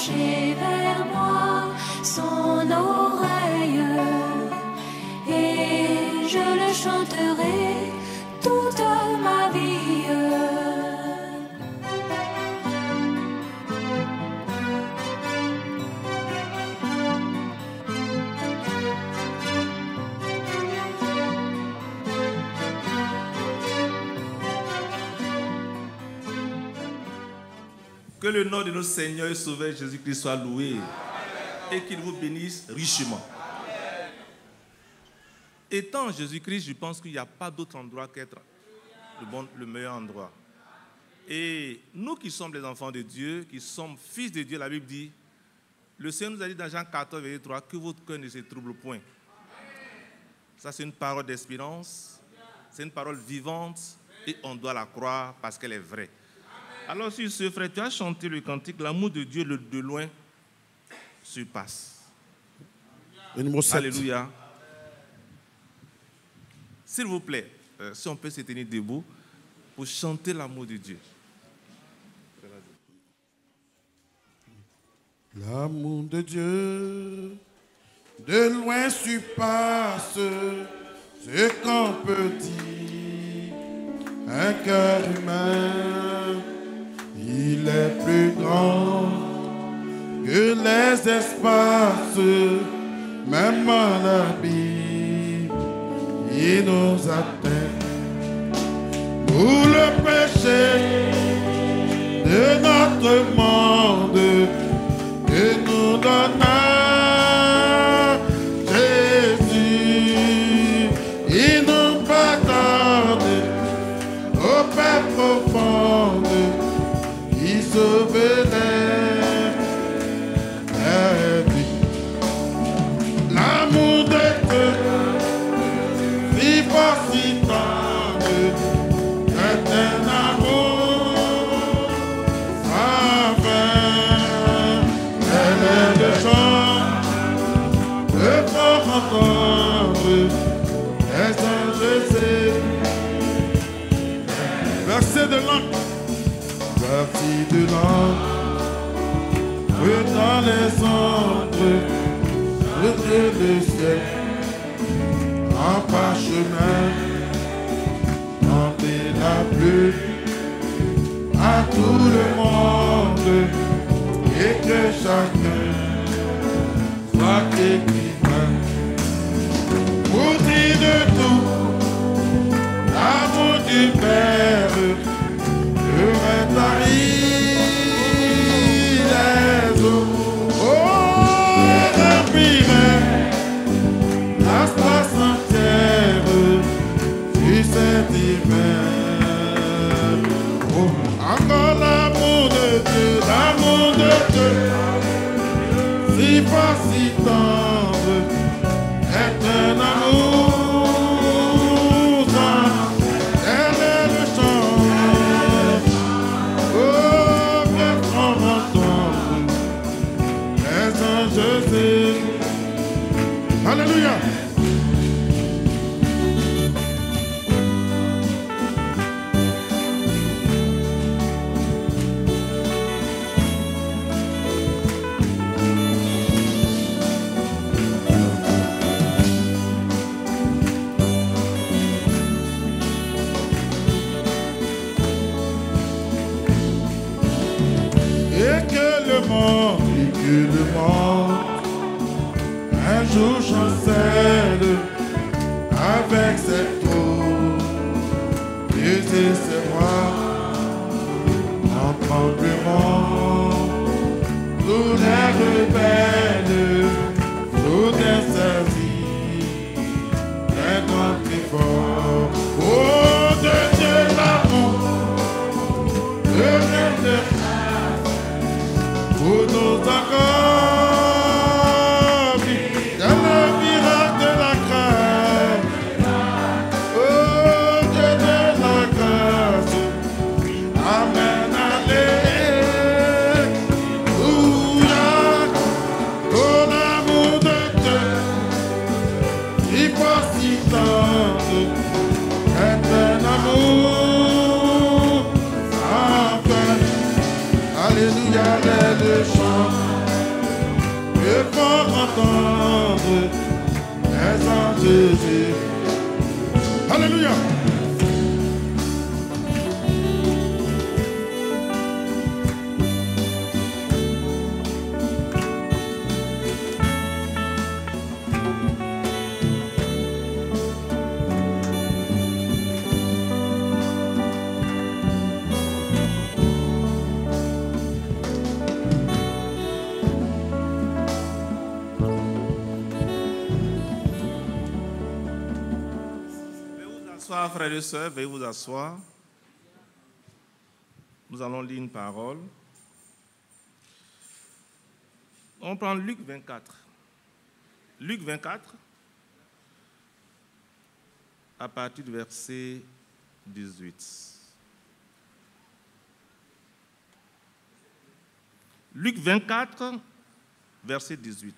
pencher vers moi son oreille, et je le chanterai toute ma vie. Que le nom de notre Seigneur et Sauveur Jésus-Christ soit loué. Amen. Et qu'il vous bénisse richement. Amen. Étant Jésus-Christ, je pense qu'il n'y a pas d'autre endroit qu'être le meilleur endroit. Et nous qui sommes les enfants de Dieu, qui sommes fils de Dieu, la Bible dit, le Seigneur nous a dit dans Jean 14, verset 3, que votre cœur ne se trouble point. Amen. Ça, c'est une parole d'espérance, c'est une parole vivante, et on doit la croire parce qu'elle est vraie. Alors, si ce frère, tu as chanté le cantique, l'amour de Dieu de loin surpasse. Le numéro 7. Alléluia. S'il vous plaît, si on peut se tenir debout pour chanter l'amour de Dieu. L'amour de Dieu de loin surpasse ce qu'on peut dire. Un cœur humain, il est plus grand que les espaces, même en abîme, il nous atteint. Pour le péché de notre monde, que nous donna Jésus, il nous pardonne au Père profonde. L'amour de Dieu, si fort, si tendre, est un amour sans fin. Elle est le chant de fort entendre, les anges verset de l'ange. Parti de l'ange, dans les ombres, le ciel, en parchemin, tenter la pluie à tout le monde, et que chacun soit écrivain. Pour dire de tout, l'amour du Père, le Paris, les eaux, oh, respirer la place entière du Saint-Divin. Oh, encore l'amour de Dieu, si fort, si tendre, est un amour. Alléluia. Et que le monde un jour chancelle avec cette eau, et ses rois en trembleront, tous les rebelles, tous les saisis, un grand effort. Oh, de Dieu l'amour, le rien de grâce, pour nous encore. Alléluia, le chant te font entendre les anges Jésus. Alléluia. Frères et sœurs, veuillez vous asseoir. Nous allons lire une parole. On prend Luc 24. Luc 24, à partir du verset 18. Luc 24, verset 18.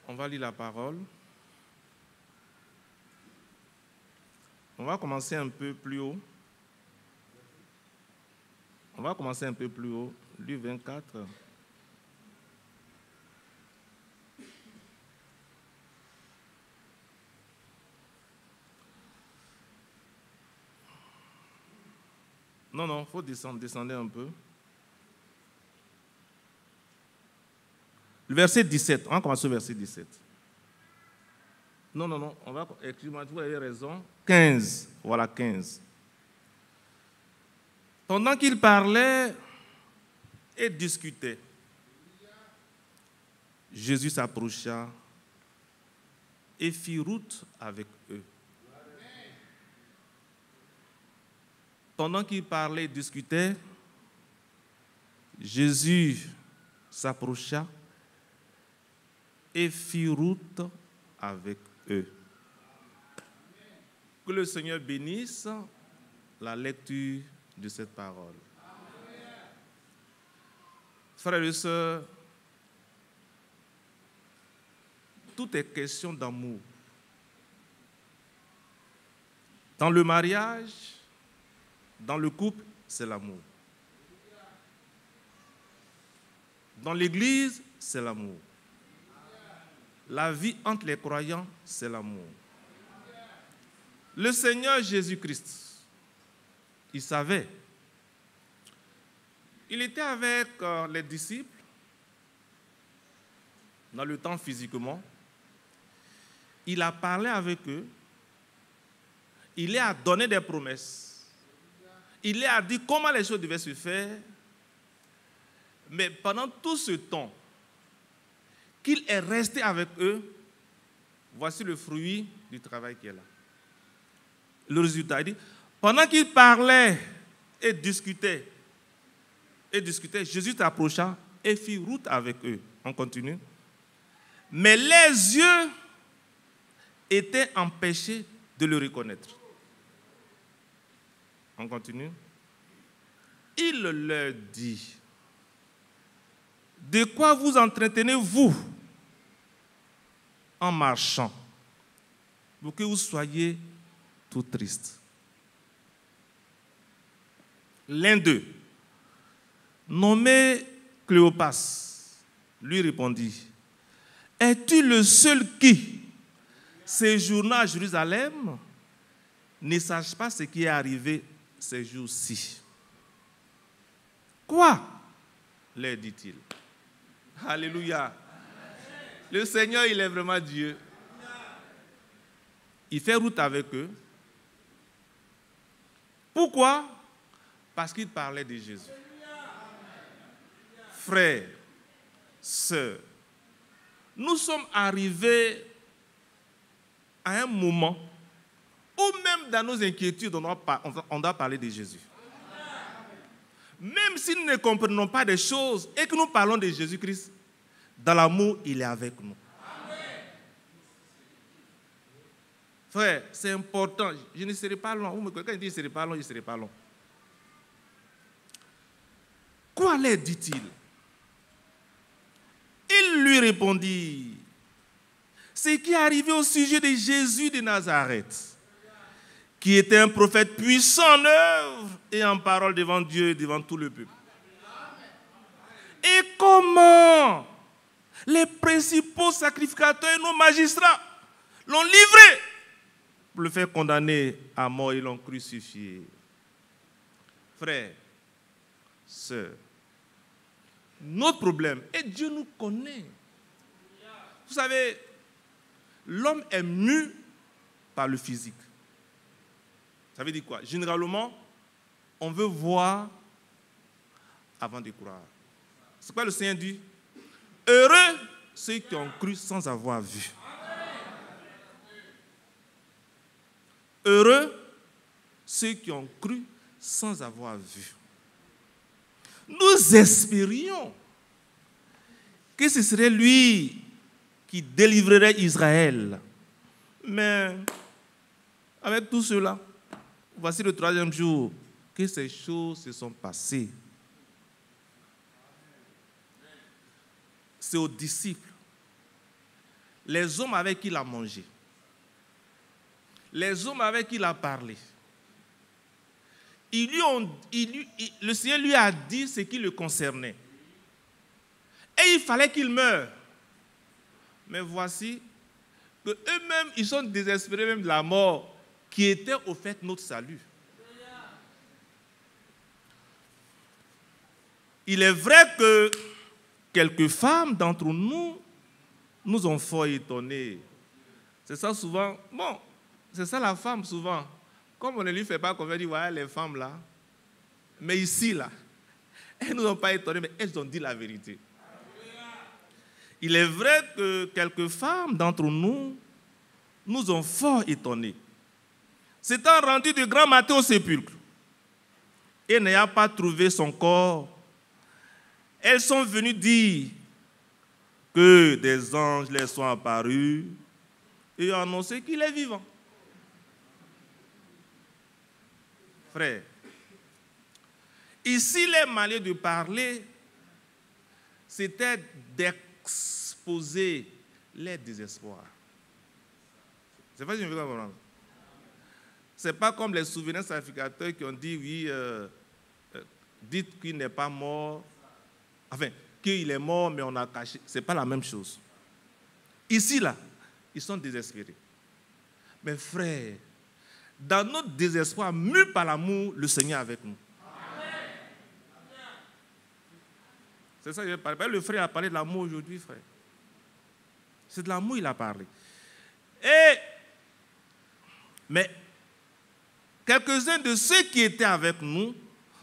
On va lire la parole. On va commencer un peu plus haut. Luc 24. Non, il faut descendre un peu. Le verset 17, on va commencer au verset 17. Non, on va, excusez-moi, vous avez raison. 15, voilà 15. Pendant qu'il parlait et discutait, Jésus s'approcha et fit route avec eux. Pendant qu'il parlait et discutait, Jésus s'approcha et fit route avec eux. Que le Seigneur bénisse la lecture de cette parole. Frères et sœurs, tout est question d'amour. Dans le mariage, dans le couple, c'est l'amour. Dans l'église, c'est l'amour. La vie entre les croyants, c'est l'amour. Le Seigneur Jésus-Christ, il savait. Il était avec les disciples, dans le temps physiquement. Il a parlé avec eux. Il leur a donné des promesses. Il leur a dit comment les choses devaient se faire. Mais pendant tout ce temps, qu'il est resté avec eux, voici le fruit du travail qui est là. Le résultat, il dit, pendant qu'il parlait et discutait, Jésus s'approcha et fit route avec eux. On continue. Mais les yeux étaient empêchés de le reconnaître. On continue. Il leur dit, de quoi vous entretenez-vous en marchant, pour que vous soyez tout triste? L'un d'eux, nommé Cléopas, lui répondit, es-tu le seul qui, séjournant à Jérusalem, ne sache pas ce qui est arrivé ces jours-ci? Quoi? Leur dit-il. Alléluia. Le Seigneur, il est vraiment Dieu. Il fait route avec eux. Pourquoi? Parce qu'il parlait de Jésus. Frères, sœurs, nous sommes arrivés à un moment où même dans nos inquiétudes, on doit parler de Jésus. Même si nous ne comprenons pas des choses et que nous parlons de Jésus-Christ, dans l'amour, il est avec nous. Frère, c'est important. Je ne serai pas long. Quand il dit je ne serai pas long, je ne serai pas long. Quoi leur dit-il? Il lui répondit, ce qui est arrivé au sujet de Jésus de Nazareth, qui était un prophète puissant en œuvre et en parole devant Dieu et devant tout le peuple. Et comment les principaux sacrificateurs et nos magistrats l'ont livré pour le faire condamner à mort et l'ont crucifié. Frères, sœurs, notre problème, et Dieu nous connaît. Vous savez, l'homme est mu par le physique. Ça veut dire quoi? Généralement, on veut voir avant de croire. C'est quoi le Seigneur dit? Heureux ceux qui ont cru sans avoir vu. Heureux ceux qui ont cru sans avoir vu. Nous espérions que ce serait lui qui délivrerait Israël. Mais avec tout cela, voici le 3e jour que ces choses se sont passées. C'est aux disciples, les hommes avec qui il a mangé, les hommes avec qui il a parlé. Le Seigneur lui a dit ce qui le concernait. Et il fallait qu'il meure. Mais voici que eux-mêmes, ils sont désespérés même de la mort qui était au fait notre salut. Il est vrai que quelques femmes d'entre nous nous ont fort étonnés. C'est ça souvent. Bon, c'est ça la femme souvent. Comme on ne lui fait pas confiance, on dit, voilà les femmes là. Mais ici, là, elles ne nous ont pas étonnés, mais elles ont dit la vérité. Il est vrai que quelques femmes d'entre nous nous ont fort étonnés. S'étant rendues de grand matin au sépulcre et n'ayant pas trouvé son corps, elles sont venues dire que des anges leur sont apparus et ont annoncé qu'il est vivant. Frère, ici les manières de parler, c'était d'exposer les désespoirs. C'est pas ce que je veux comprendre. Ce n'est pas comme les souverains sacrificateurs qui ont dit, oui, dites qu'il n'est pas mort, enfin, qu'il est mort, mais on a caché. Ce n'est pas la même chose. Ici, là, ils sont désespérés. Mais frère, dans notre désespoir, mu par l'amour, le Seigneur est avec nous. C'est ça que je parle. Le frère a parlé de l'amour aujourd'hui, frère. C'est de l'amour qu'il a parlé. Mais quelques-uns de ceux qui étaient avec nous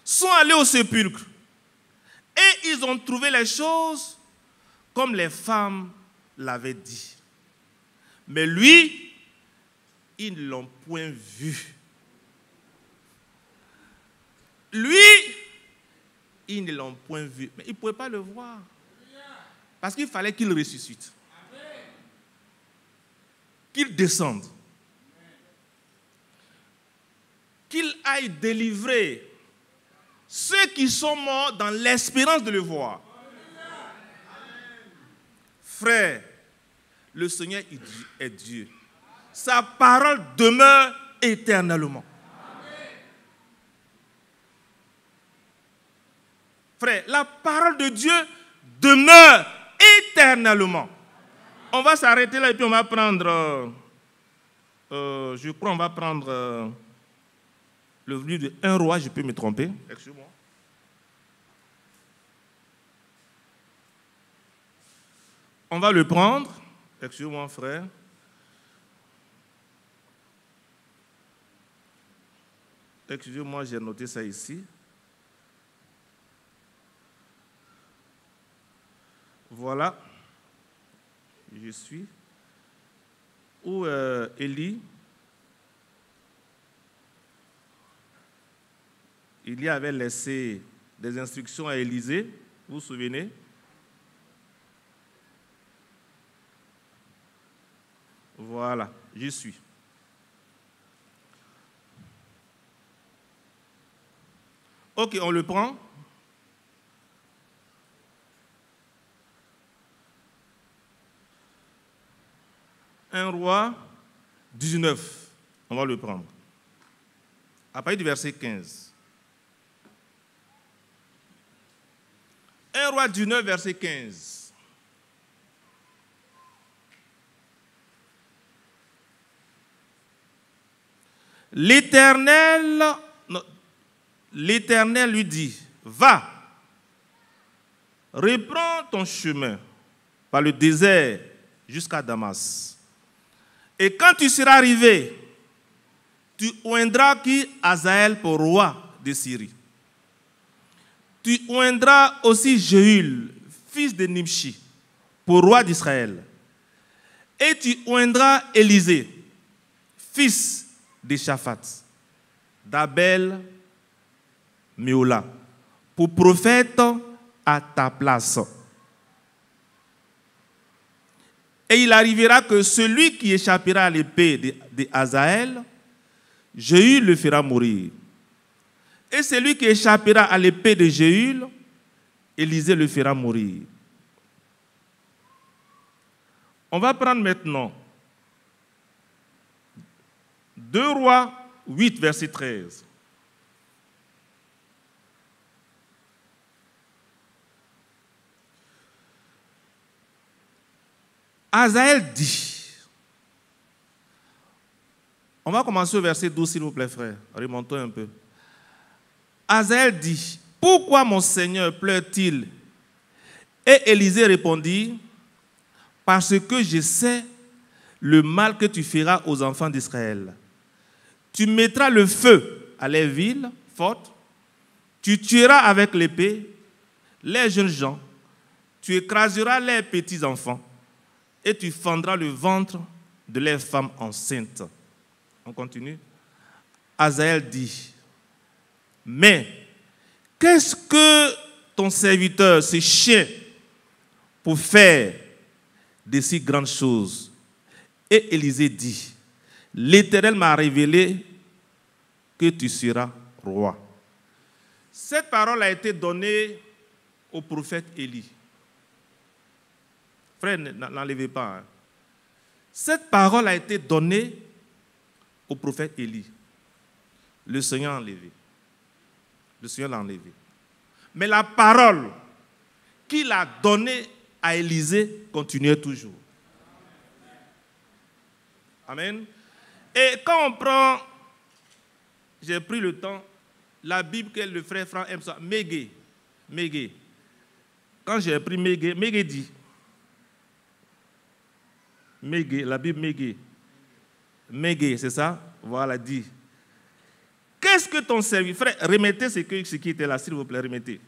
sont allés au sépulcre. Et ils ont trouvé les choses comme les femmes l'avaient dit. Mais lui, ils ne l'ont point vu. Lui, ils ne l'ont point vu. Mais ils ne pouvaient pas le voir. Parce qu'il fallait qu'il ressuscite. Qu'il descende. Qu'il aille délivrer ceux qui sont morts dans l'espérance de le voir. Frère, le Seigneur est Dieu. Sa parole demeure éternellement. Frère, la parole de Dieu demeure éternellement. On va s'arrêter là et puis on va prendre, je crois on va prendre le livre de 1 roi, je peux me tromper. Excusez-moi. On va le prendre. Excusez-moi, frère. Excusez-moi, j'ai noté ça ici. Voilà. Je suis. Où Élie avait laissé des instructions à Élisée. Vous vous souvenez? Voilà, j'y suis. Ok, on le prend. Un roi 19. On va le prendre. à partir du verset 15. 1 Roi 19, verset 15. L'Éternel lui dit, va, reprends ton chemin par le désert jusqu'à Damas. Et quand tu seras arrivé, tu oindras qui Hazaël pour roi de Syrie. Tu oindras aussi Jéhul, fils de Nimshi, pour roi d'Israël. Et tu oindras Élisée, fils de Shaphat, d'Abel Méola, pour prophète à ta place. Et il arrivera que celui qui échappera à l'épée de Hazaël, Jéhul le fera mourir. Et celui qui échappera à l'épée de Jéhul, Élisée le fera mourir. On va prendre maintenant 2 Rois 8, verset 13. Hazaël dit, on va commencer au verset 12 s'il vous plaît frère, remontons un peu. Hazaël dit, pourquoi mon Seigneur pleure-t-il? Et Élisée répondit, parce que je sais le mal que tu feras aux enfants d'Israël. Tu mettras le feu à les villes fortes, tu tueras avec l'épée les jeunes gens, tu écraseras les petits enfants et tu fendras le ventre de les femmes enceintes. On continue. Hazaël dit, mais qu'est-ce que ton serviteur, ce chien, pour faire de si grandes choses? Et Élisée dit, l'Éternel m'a révélé que tu seras roi. Cette parole a été donnée au prophète Élie. Frère, n'enlevez pas. Hein. Cette parole a été donnée au prophète Élie. Le Seigneur l'a enlevé. Le Seigneur l'a enlevé. Mais la parole qu'il a donnée à Élisée continuait toujours. Amen. Et quand on prend, j'ai pris le temps, la Bible que le frère Franck aime ça, Mégué. Quand j'ai pris Mégué dit, la Bible Mégué, c'est ça? Voilà, dit. Qu'est-ce que ton serviteur, frère, remettez ce qui était là, s'il vous plaît, remettez.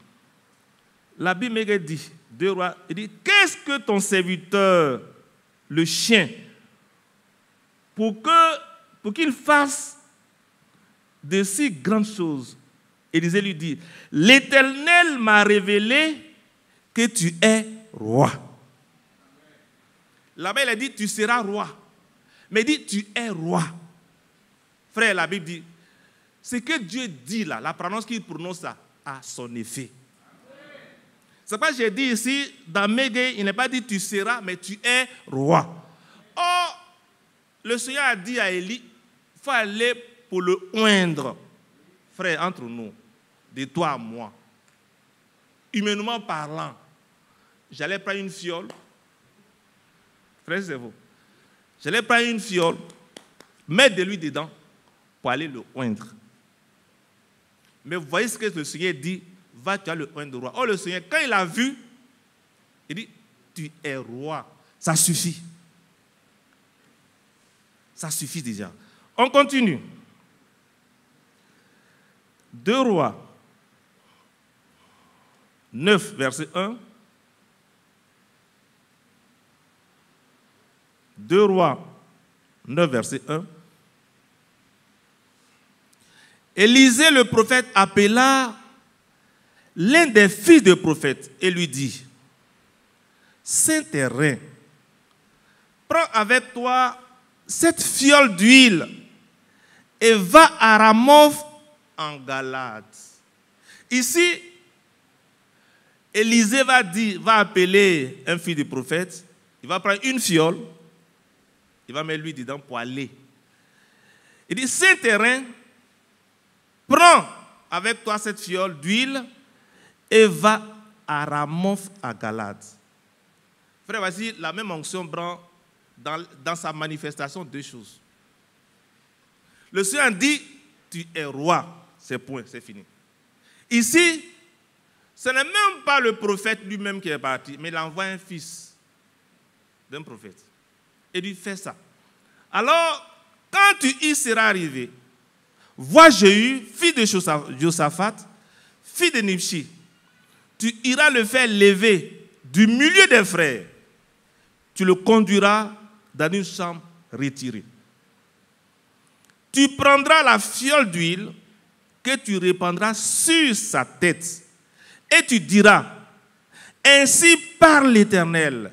La Bible Mégué dit, 2 Rois, il dit, qu'est-ce que ton serviteur, le chien, pour qu'il fasse de si grandes choses? Élisée lui dit, l'Éternel m'a révélé que tu es roi. Là-bas, il a dit, tu seras roi. Mais il dit, tu es roi. Frère, la Bible dit, ce que Dieu dit là, la prononce qu'il prononce là, a son effet. C'est pas que j'ai dit ici, dans Mégué, il n'est pas dit tu seras, mais tu es roi. Or, le Seigneur a dit à Élie, il faut aller pour le oindre. Frère, entre nous, de toi à moi, humainement parlant, j'allais prendre une fiole. Frère, c'est vous. J'allais prendre une fiole, mettre de l'huile dedans pour aller le oindre. Mais vous voyez ce que le Seigneur dit, va, tu as le oindre de roi. Oh, le Seigneur, quand il a vu, il dit, tu es roi. Ça suffit. Ça suffit déjà. On continue. 2 Rois 9, verset 1. 2 Rois 9, verset 1. Élisée le prophète appela l'un des fils des prophètes et lui dit, Saint-Terrain, prends avec toi cette fiole d'huile et va à Ramoth en Galade. Ici, Élisée va appeler un fils du prophète, il va prendre une fiole, il va mettre lui dedans pour aller. Il dit, Saint-Terrain, prends avec toi cette fiole d'huile et va à Ramoth à Galade. Frère, voici la même onction prend dans sa manifestation deux choses. Le Seigneur dit, tu es roi, c'est point, c'est fini. Ici, ce n'est même pas le prophète lui-même qui est parti, mais il envoie un fils d'un prophète. Et lui fait ça. Alors, quand tu y seras arrivé, vois Jéhu, fils de Josaphat, fils de Nimshi, tu iras le faire lever du milieu des frères. Tu le conduiras dans une chambre retirée. Tu prendras la fiole d'huile que tu répandras sur sa tête et tu diras, ainsi parle l'Éternel,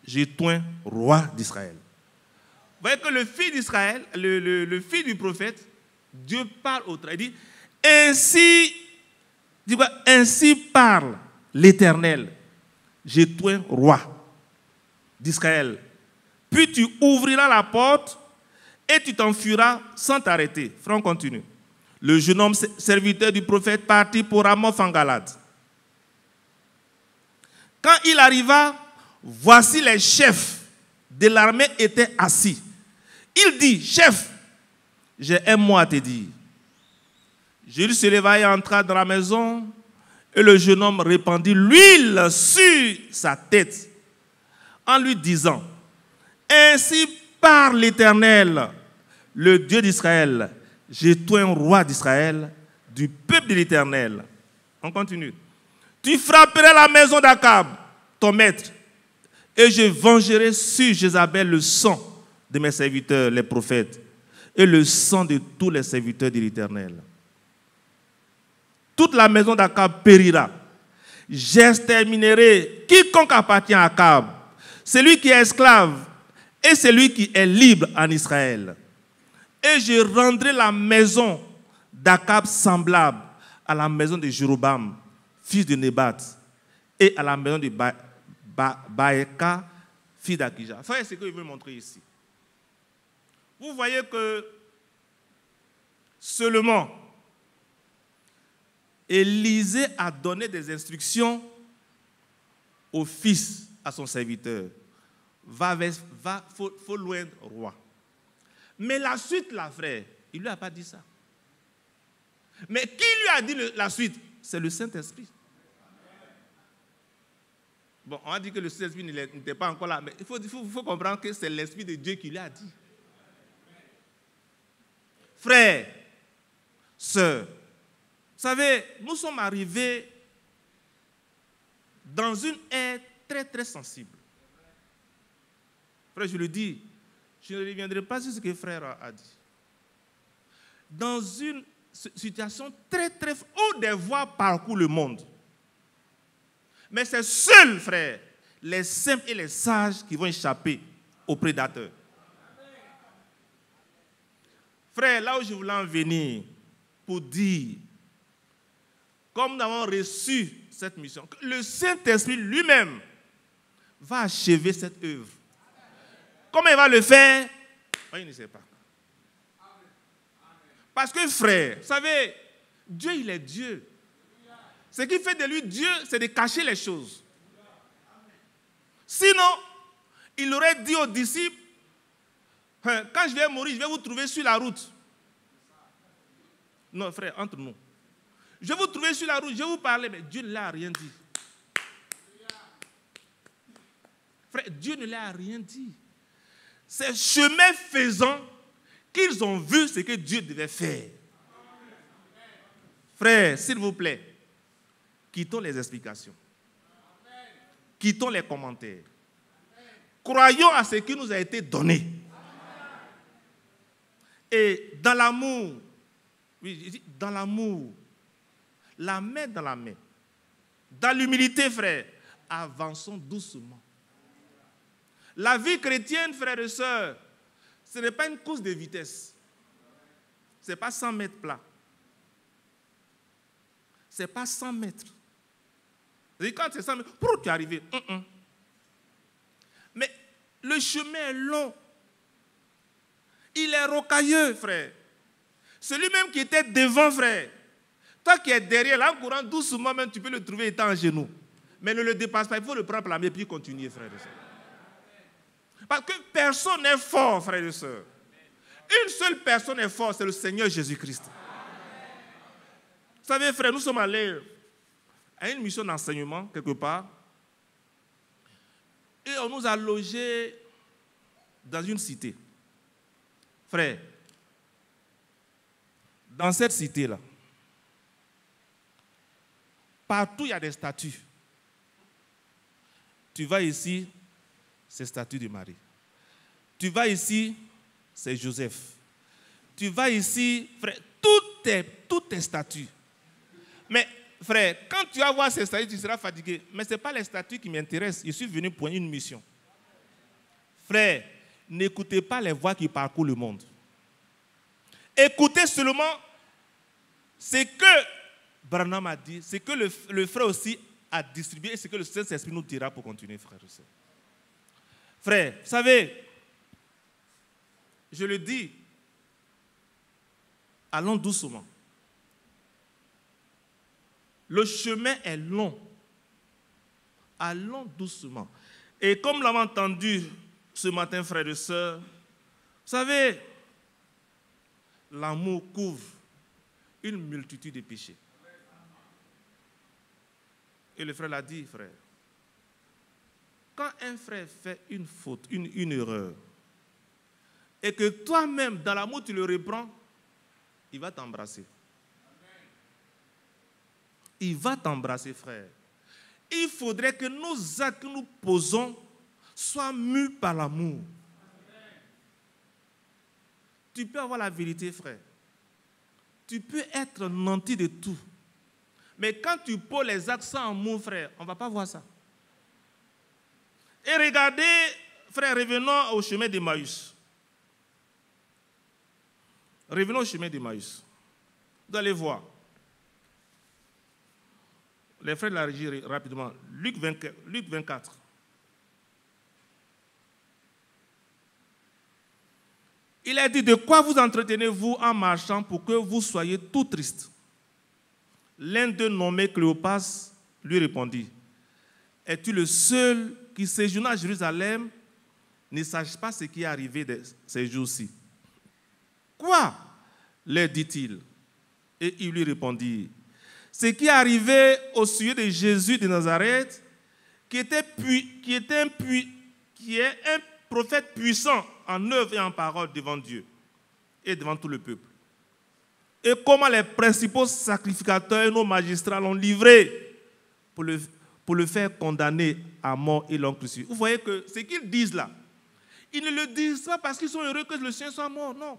je t'oins roi d'Israël. Vous voyez que le fils d'Israël, le fils du prophète, Dieu parle au travers. Il dit, ainsi parle l'Éternel, je t'oins roi d'Israël. Puis tu ouvriras la porte et tu t'enfuiras sans t'arrêter. Frère, on continue. Le jeune homme serviteur du prophète partit pour Ramoth en Galade. Quand il arriva, voici les chefs de l'armée étaient assis. Il dit, chef, j'ai un mot à te dire. Jésus se leva et entra dans la maison, et le jeune homme répandit l'huile sur sa tête, en lui disant, ainsi parle l'Éternel, le Dieu d'Israël, je t'oins roi d'Israël, du peuple de l'Éternel. On continue. Tu frapperas la maison d'Akab, ton maître, et je vengerai sur Jézabel le sang de mes serviteurs, les prophètes, et le sang de tous les serviteurs de l'Éternel. Toute la maison d'Akab périra. J'exterminerai quiconque appartient à Akab, celui qui est esclave et celui qui est libre en Israël. Et je rendrai la maison d'Akab semblable à la maison de Jéroboam, fils de Nébat, et à la maison de Baéka, fils d'Akija. Ça, c'est ce que je veux montrer ici. Vous voyez que seulement Élisée a donné des instructions au fils, à son serviteur. Faut loin roi. Mais la suite, là, frère, il ne lui a pas dit ça. Mais qui lui a dit la suite? C'est le Saint-Esprit. Bon, on a dit que le Saint-Esprit n'était pas encore là, mais il faut comprendre que c'est l'Esprit de Dieu qui lui a dit. Frères, sœurs, vous savez, nous sommes arrivés dans une ère très, très sensible. Frère, je le dis, je ne reviendrai pas sur ce que frère a dit. Dans une situation très, très... où des voix parcourent le monde. Mais c'est seuls, frère, les simples et les sages qui vont échapper aux prédateurs. Frère, là où je voulais en venir, pour dire, comme nous avons reçu cette mission, le Saint-Esprit lui-même va achever cette œuvre. Comment il va le faire? Il ne sait pas. Parce que, frère, vous savez, Dieu, il est Dieu. Ce qui fait de lui Dieu, c'est de cacher les choses. Sinon, il aurait dit aux disciples, quand je vais mourir, je vais vous trouver sur la route. Non, frère, entre nous. Je vais vous trouver sur la route, je vais vous parler, mais Dieu ne l'a rien dit. Frère, Dieu ne l'a rien dit. C'est chemin faisant qu'ils ont vu ce que Dieu devait faire. Frère, s'il vous plaît, quittons les explications. Quittons les commentaires. Croyons à ce qui nous a été donné. Et dans l'amour, oui, je dis dans l'amour, la main dans la main, dans l'humilité, frère, avançons doucement. La vie chrétienne, frères et sœurs, ce n'est pas une course de vitesse. Ce n'est pas 100 mètres plat. Ce n'est pas 100 mètres. Et quand c'est 100 mètres, pour tu es arrivé. Mais le chemin est long. Il est rocailleux, frère. Celui-même qui était devant, frère. Toi qui es derrière, là, en courant doucement, même tu peux le trouver étant en genoux. Mais ne le dépasse pas, il faut le prendre par la main et puis continuer, frère et soeur. Parce que personne n'est fort, frère et soeur. Une seule personne est forte, c'est le Seigneur Jésus-Christ. Vous savez, frère, nous sommes allés à une mission d'enseignement, quelque part, et on nous a logés dans une cité. Frère, dans cette cité-là, partout il y a des statues. Tu vas ici, c'est statue de Marie. Tu vas ici, c'est Joseph. Tu vas ici, frère, tout est statues. Mais frère, quand tu vas voir ces statues, tu seras fatigué. Mais ce n'est pas les statues qui m'intéressent. Je suis venu pour une mission. Frère, n'écoutez pas les voix qui parcourent le monde. Écoutez seulement ce que Branham a dit, ce que le frère aussi a distribué et ce que le Saint-Esprit nous dira pour continuer, frère et sœur. Frère, vous savez, je le dis, allons doucement. Le chemin est long. Allons doucement. Et comme l'avons entendu ce matin, frères et sœurs, vous savez, l'amour couvre une multitude de péchés. Et le frère l'a dit, frère. Quand un frère fait une faute, une erreur, et que toi-même, dans l'amour, tu le reprends, il va t'embrasser. Il va t'embrasser, frère. Il faudrait que nos actes que nous posons soient mus par l'amour. Tu peux avoir la vérité, frère. Tu peux être nanti de tout. Mais quand tu poses les actes sans amour, frère, on ne va pas voir ça. Et regardez, frère, revenons au chemin d'Emmaüs. Revenons au chemin d'Emmaüs. Vous allez voir. Les frères de la régie, rapidement. Luc 24. Il a dit, de quoi vous entretenez-vous en marchant pour que vous soyez tout triste? L'un d'eux nommé Cléopas lui répondit, es-tu le seul qui séjourne à Jérusalem ne sache pas ce qui est arrivé ces jours-ci? Quoi? Leur dit-il. Et il lui répondit, ce qui est arrivé au sujet de Jésus de Nazareth, qui est un prophète puissant en œuvre et en parole devant Dieu et devant tout le peuple. Et comment les principaux sacrificateurs et nos magistrats l'ont livré pour le faire condamner à mort et l'ont crucifié. Vous voyez que ce qu'ils disent là, ils ne le disent pas parce qu'ils sont heureux que le Seigneur soit mort, non.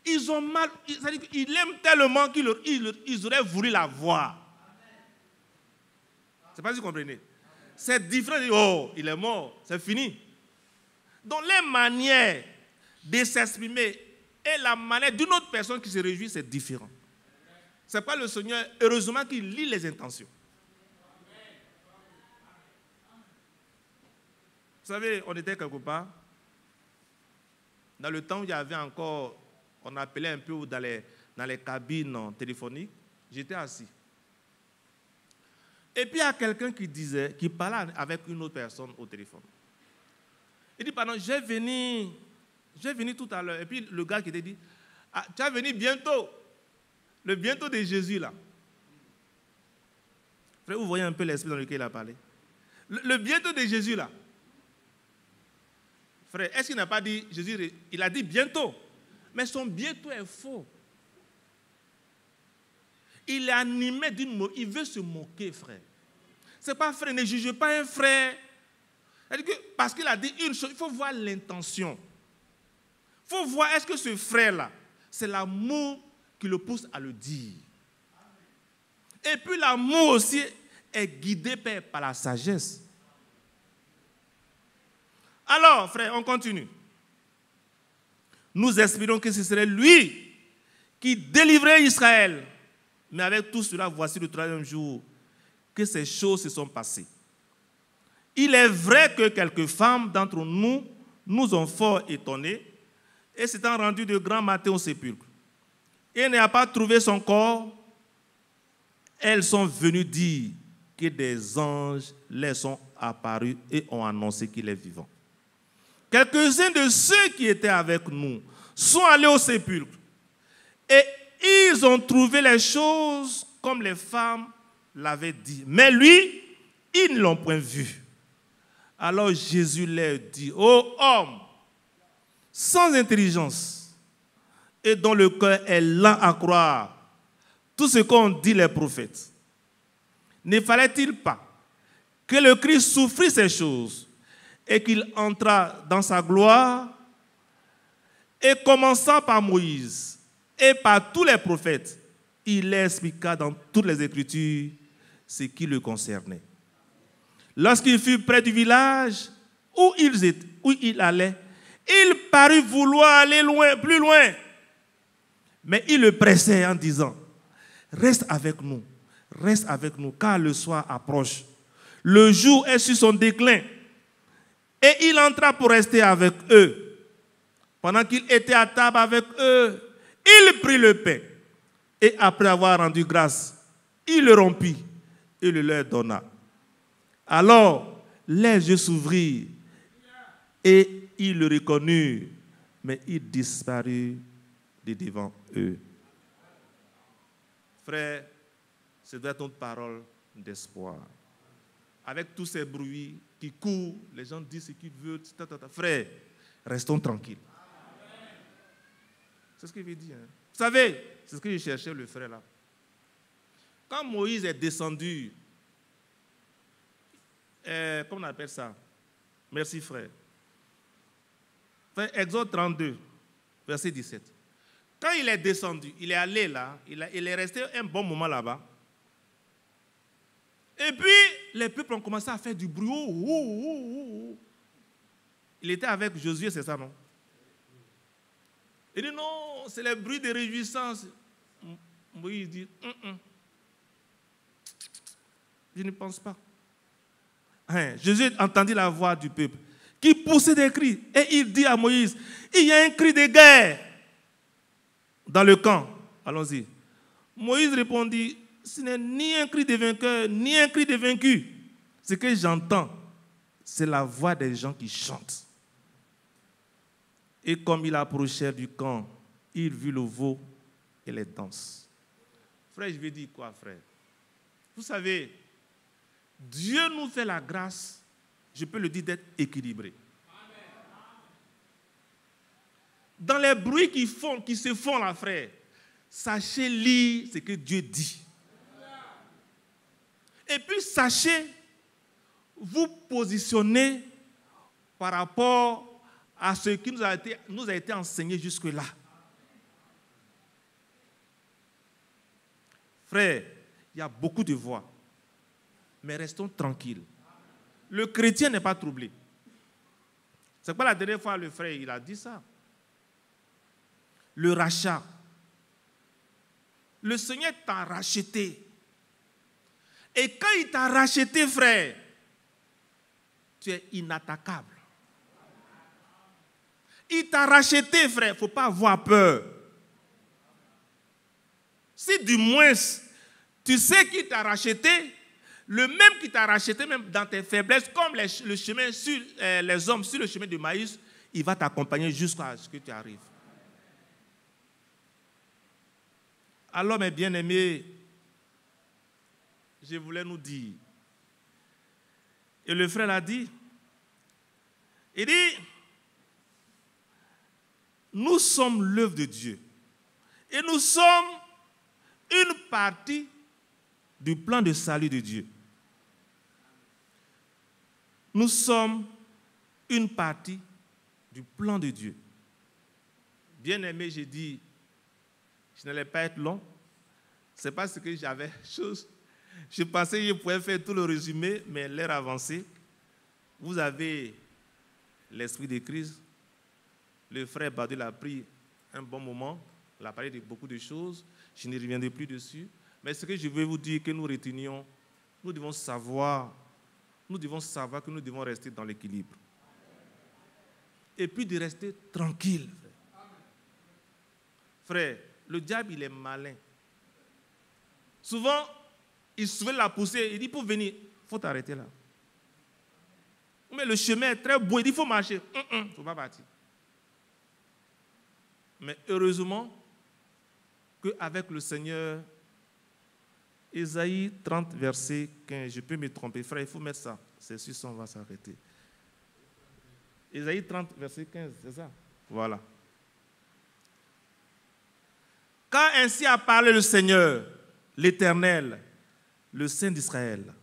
Ils ont mal, c'est-à-dire qu'ils l'aiment tellement qu'ils auraient voulu la voir. Je ne sais pas si vous comprenez. C'est différent de dire, oh, il est mort, c'est fini. Donc les manières de s'exprimer et la manière d'une autre personne qui se réjouit, c'est différent. Ce n'est pas le Seigneur, heureusement, qui lit les intentions. Vous savez, on était quelque part, dans le temps où il y avait encore, on appelait un peu dans les cabines téléphoniques, j'étais assis. Et puis il y a quelqu'un qui parlait avec une autre personne au téléphone. Il dit, pardon, j'ai venu tout à l'heure. Et puis le gars qui était dit, ah, tu vas venir bientôt. Le bientôt de Jésus là. Frère, vous voyez un peu l'esprit dans lequel il a parlé. Le bientôt de Jésus là. Frère, est-ce qu'il n'a pas dit Jésus? Il a dit bientôt. Mais son bientôt est faux. Il est animé d'une moquerie. Il veut se moquer, frère. C'est pas frère, ne juge pas un frère. Parce qu'il a dit une chose, il faut voir l'intention. Il faut voir, est-ce que ce frère-là, c'est l'amour qui le pousse à le dire. Et puis l'amour aussi est guidé par la sagesse. Alors, frère, on continue. Nous espérons que ce serait lui qui délivrerait Israël. Mais avec tout cela, voici le troisième jour que ces choses se sont passées. Il est vrai que quelques femmes d'entre nous ont fort étonnés et s'étant rendues de grand matin au sépulcre. et n'a pas trouvé son corps, elles sont venues dire que des anges leur sont apparus et ont annoncé qu'il est vivant. Quelques-uns de ceux qui étaient avec nous sont allés au sépulcre et ils ont trouvé les choses comme les femmes l'avaient dit. Mais lui, ils ne l'ont point vu. Alors Jésus leur dit, ô homme, sans intelligence et dont le cœur est lent à croire tout ce qu'ont dit les prophètes, ne fallait-il pas que le Christ souffrit ces choses et qu'il entra dans sa gloire? Et commençant par Moïse et par tous les prophètes, il expliqua dans toutes les Écritures ce qui le concernait. Lorsqu'il fut près du village où il allait, il parut vouloir aller loin, plus loin. Mais il le pressait en disant, reste avec nous, car le soir approche. Le jour est sur son déclin. Et il entra pour rester avec eux. Pendant qu'il était à table avec eux, il prit le pain. Et après avoir rendu grâce, il le rompit et le leur donna. Alors, les yeux s'ouvrirent et ils le reconnurent, mais il disparut de devant eux. Frère, ce doit être notre parole d'espoir. Avec tous ces bruits qui courent, les gens disent ce qu'ils veulent. Frère, restons tranquilles. C'est ce qu'il veut dire. Hein. Vous savez, c'est ce que je cherchais le frère là. Quand Moïse est descendu, comment on appelle ça? Merci frère. Frère, Exode 32, verset 17. Quand il est descendu, il est allé là, il est resté un bon moment là-bas. Et puis, les peuples ont commencé à faire du bruit. Il était avec Josué, c'est ça, non? Il dit non, c'est le bruit de réjouissance. Moïse dit, je ne pense pas. Jésus entendit la voix du peuple qui poussait des cris. Et il dit à Moïse, il y a un cri de guerre dans le camp. Allons-y. Moïse répondit, ce n'est ni un cri de vainqueur, ni un cri de vaincu. Ce que j'entends, c'est la voix des gens qui chantent. Et comme il approchait du camp, il vit le veau et les danses. Frère, je vais dire quoi, frère? Vous savez, Dieu nous fait la grâce, je peux le dire, d'être équilibré. Dans les bruits qui se font là, frère, sachez lire ce que Dieu dit. Et puis sachez vous positionner par rapport à ce qui nous a été enseigné jusque-là. Frère, il y a beaucoup de voix, mais restons tranquilles. Le chrétien n'est pas troublé. C'est pas la dernière fois le frère il a dit ça. Le rachat. Le Seigneur t'a racheté. Et quand il t'a racheté, frère, tu es inattaquable. Il t'a racheté, frère, il ne faut pas avoir peur. Si du moins, tu sais qu'il t'a racheté, le même qui t'a racheté, même dans tes faiblesses, comme le chemin sur, les hommes sur le chemin de Maïs, il va t'accompagner jusqu'à ce que tu arrives. Alors, mes bien-aimés, je voulais nous dire, et le frère l'a dit, il dit, nous sommes l'œuvre de Dieu. Et nous sommes une partie du plan de salut de Dieu. Nous sommes une partie du plan de Dieu. Bien aimé, j'ai dit, je n'allais pas être long. C'est parce que j'avais chose. Je pensais que je pouvais faire tout le résumé, mais l'heure avancée. Vous avez l'esprit de crise. Le frère Badul a pris un bon moment. Il a parlé de beaucoup de choses. Je ne reviendrai plus dessus. Mais ce que je veux vous dire, que nous retenions, nous devons savoir que nous devons rester dans l'équilibre. Et puis de rester tranquille. Frère, le diable, il est malin. Souvent, il se veut la pousser. Il dit, pour venir, il faut t'arrêter là. Mais le chemin est très beau. Il dit, il faut marcher. Il ne faut pas partir. Mais heureusement qu'avec le Seigneur, Ésaïe 30, verset 15, je peux me tromper. Frère, il faut mettre ça. C'est sûr, ça, on va s'arrêter. Ésaïe 30, verset 15, c'est ça? Voilà. Car ainsi a parlé le Seigneur, l'Éternel, le Saint d'Israël.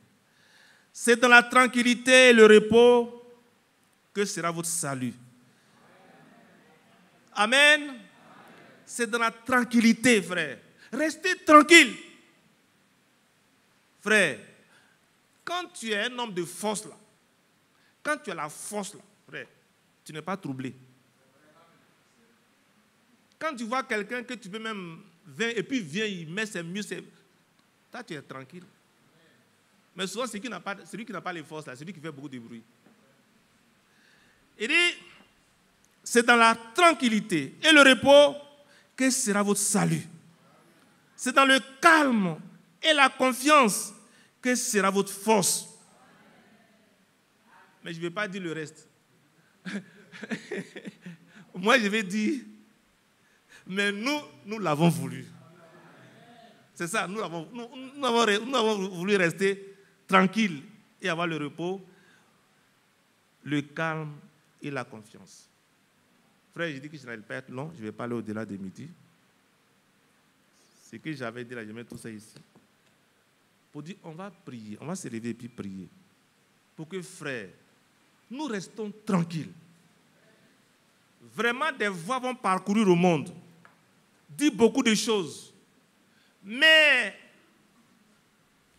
C'est dans la tranquillité et le repos que sera votre salut. Amen. C'est dans la tranquillité, frère. Restez tranquille. Frère, quand tu es un homme de force, là, quand tu as la force, là, frère, tu n'es pas troublé. Quand tu vois quelqu'un que tu peux même venir, et puis vient, il met ses muscles, toi tu es tranquille. Mais souvent, celui qui n'a pas les forces, là, c'est celui qui fait beaucoup de bruit. Il dit, c'est dans la tranquillité et le repos que sera votre salut. C'est dans le calme et la confiance que sera votre force. Mais je ne vais pas dire le reste. Moi, je vais dire, mais nous l'avons voulu. C'est ça, nous avons voulu rester tranquilles et avoir le repos, le calme et la confiance. Frère, je dis que je n'allais pas être long, je ne vais pas aller au-delà de midi. Ce que j'avais dit là, je mets tout ça ici. Pour dire, on va prier, on va se lever et puis prier. Pour que, frère, nous restons tranquilles. Vraiment, des voix vont parcourir au monde, dire beaucoup de choses. Mais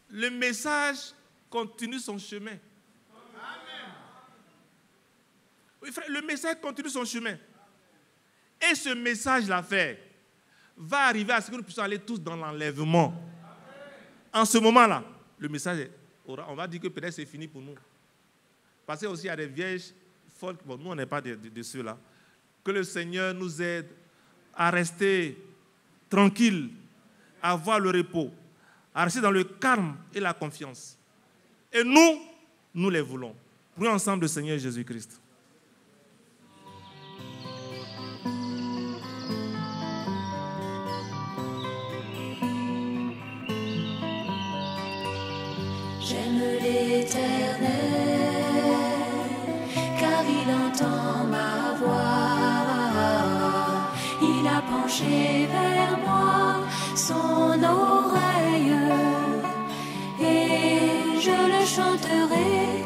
le message continue son chemin. Amen. Oui, frère, le message continue son chemin. Et ce message-là, frère, va arriver à ce que nous puissions aller tous dans l'enlèvement. En ce moment-là, le message, on va dire que peut-être c'est fini pour nous. Parce qu'il y a des vierges folles, bon, nous on n'est pas de ceux-là. Que le Seigneur nous aide à rester tranquilles, à avoir le repos, à rester dans le calme et la confiance. Et nous les voulons. Prions ensemble le Seigneur Jésus-Christ. J'aime l'Éternel, car il entend ma voix. Il a penché vers moi son oreille, et je le chanterai